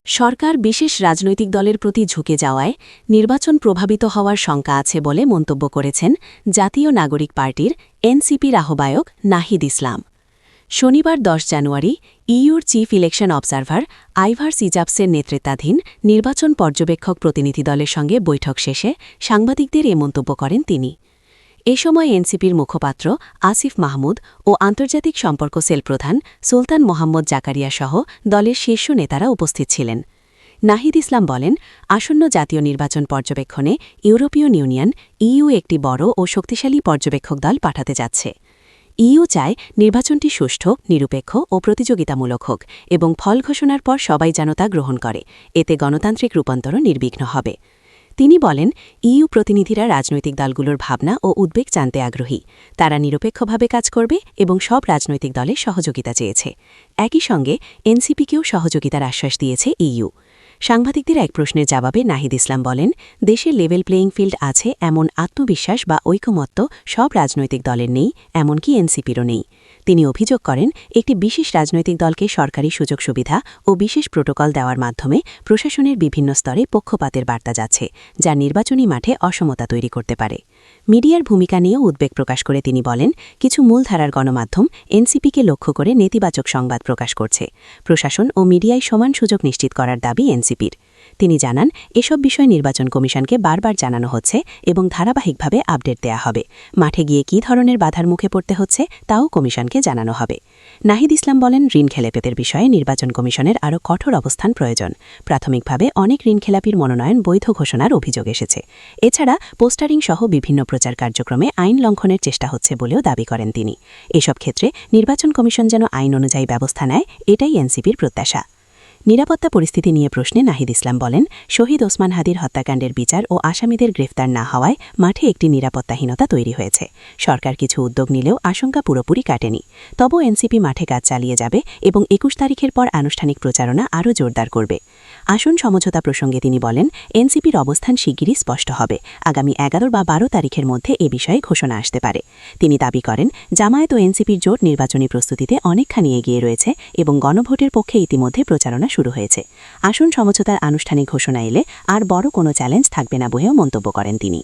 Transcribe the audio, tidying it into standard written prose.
সরকার বিশেষ রাজনৈতিক দলের প্রতি ঝুঁকে যাওয়ায় নির্বাচন প্রভাবিত হওয়ার শঙ্কা আছে বলে মন্তব্য করেছেন জাতীয় নাগরিক পার্টির এনসিপির আহ্বায়ক নাহিদ ইসলাম। শনিবার ১০ জানুয়ারি ইইউর চিফ ইলেকশন অবজারভার আইভার সিজাপসের নেতৃত্বাধীন নির্বাচন পর্যবেক্ষক প্রতিনিধি দলের সঙ্গে বৈঠক শেষে সাংবাদিকদের এ মন্তব্য করেন তিনি। এ সময় এনসিপির মুখপাত্র আসিফ মাহমুদ ও আন্তর্জাতিক সম্পর্ক সেল প্রধান সুলতান মোহাম্মদ জাকারিয়া সহ দলের শীর্ষ নেতারা উপস্থিত ছিলেন। নাহিদ ইসলাম বলেন, আসন্ন জাতীয় নির্বাচন পর্যবেক্ষণে ইউরোপীয় ইউনিয়ন ইইউ একটি বড় ও শক্তিশালী পর্যবেক্ষক দল পাঠাতে যাচ্ছে। ইইউ চায় নির্বাচনটি সুষ্ঠু, নিরপেক্ষ ও প্রতিযোগিতামূলক হোক এবং ফল ঘোষণার পর সবাই যেন তা গ্রহণ করে, এতে গণতান্ত্রিক রূপান্তরও নির্বিঘ্ন হবে। তিনি বলেন, ইইউ প্রতিনিধিরা রাজনৈতিক দলগুলোর ভাবনা ও উদ্বেগ জানতে আগ্রহী। তারা নিরপেক্ষভাবে কাজ করবে এবং সব রাজনৈতিক দলের সহযোগিতা চেয়েছে। একই সঙ্গে এনসিপিকেও সহযোগিতার আশ্বাস দিয়েছে ইইউ। সাংবাদিকদের এক প্রশ্নের জবাবে নাহিদ ইসলাম বলেন, দেশে লেভেল প্লেয়িং ফিল্ড আছে এমন আত্মবিশ্বাস বা ঐকমত্য সব রাজনৈতিক দলের নেই, এমনকি এনসিপিরও নেই। তিনি অভিযোগ করেন, একটি বিশেষ রাজনৈতিক দলকে সরকারি সুযোগ সুবিধা ও বিশেষ প্রোটোকল দেওয়ার মাধ্যমে প্রশাসনের বিভিন্ন স্তরে পক্ষপাতের বার্তা যাচ্ছে, যা নির্বাচনী মাঠে অসমতা তৈরি করতে পারে। মিডিয়ার ভূমিকা নিয়েও উদ্বেগ প্রকাশ করে তিনি বলেন, কিছু মূলধারার গণমাধ্যম এনসিপিকে লক্ষ্য করে নেতিবাচক সংবাদ প্রকাশ করছে। প্রশাসন ও মিডিয়ায় সমান সুযোগ নিশ্চিত করার দাবি এনসিপির। তিনি জানান, এসব বিষয় নির্বাচন কমিশনকে বারবার জানানো হচ্ছে এবং ধারাবাহিকভাবে আপডেট দেয়া হবে। মাঠে গিয়ে কী ধরনের বাধার মুখে পড়তে হচ্ছে তাও কমিশনকে জানানো হবে। নাহিদ ইসলাম বলেন, ঋণখেলাপিদের বিষয়ে নির্বাচন কমিশনের আরও কঠোর অবস্থান প্রয়োজন। প্রাথমিকভাবে অনেক ঋণখেলাপির মনোনয়ন বৈধ ঘোষণার অভিযোগ এসেছে। এছাড়া পোস্টারিং সহ বিভিন্ন প্রচার কার্যক্রমে আইন লঙ্ঘনের চেষ্টা হচ্ছে বলেও দাবি করেন তিনি। এসব ক্ষেত্রে নির্বাচন কমিশন যেন আইন অনুযায়ী ব্যবস্থা নেয়, এটাই এনসিপির প্রত্যাশা। নিরাপত্তা পরিস্থিতি নিয়ে প্রশ্নে নাহিদ ইসলাম বলেন, শহীদ ওসমান হাদির হত্যাকাণ্ডের বিচার ও আসামিদের গ্রেফতার না হওয়ায় মাঠে একটি নিরাপত্তাহীনতা তৈরি হয়েছে। সরকার কিছু উদ্যোগ নিলেও আশঙ্কা পুরোপুরি কাটেনি। তবু এনসিপি মাঠে কাজ চালিয়ে যাবে এবং ২১ তারিখের পর আনুষ্ঠানিক প্রচারণা আরও জোরদার করবে। আসন সমঝোতা প্রসঙ্গে তিনি বলেন, এনসিপির অবস্থান শিগগিরই স্পষ্ট হবে। আগামী ১১ বা ১২ তারিখের মধ্যে এ বিষয়ে ঘোষণা আসতে পারে। তিনি দাবি করেন, জামায়াত ও এনসিপির জোট নির্বাচনী প্রস্তুতিতে অনেকখানি এগিয়ে রয়েছে এবং গণভোটের পক্ষে ইতিমধ্যে প্রচারণা শুরু হয়েছে। আসন সমঝোতার আনুষ্ঠানিক ঘোষণা এলে আর বড় কোনো চ্যালেঞ্জ থাকবে না বলেও মন্তব্য করেন তিনি।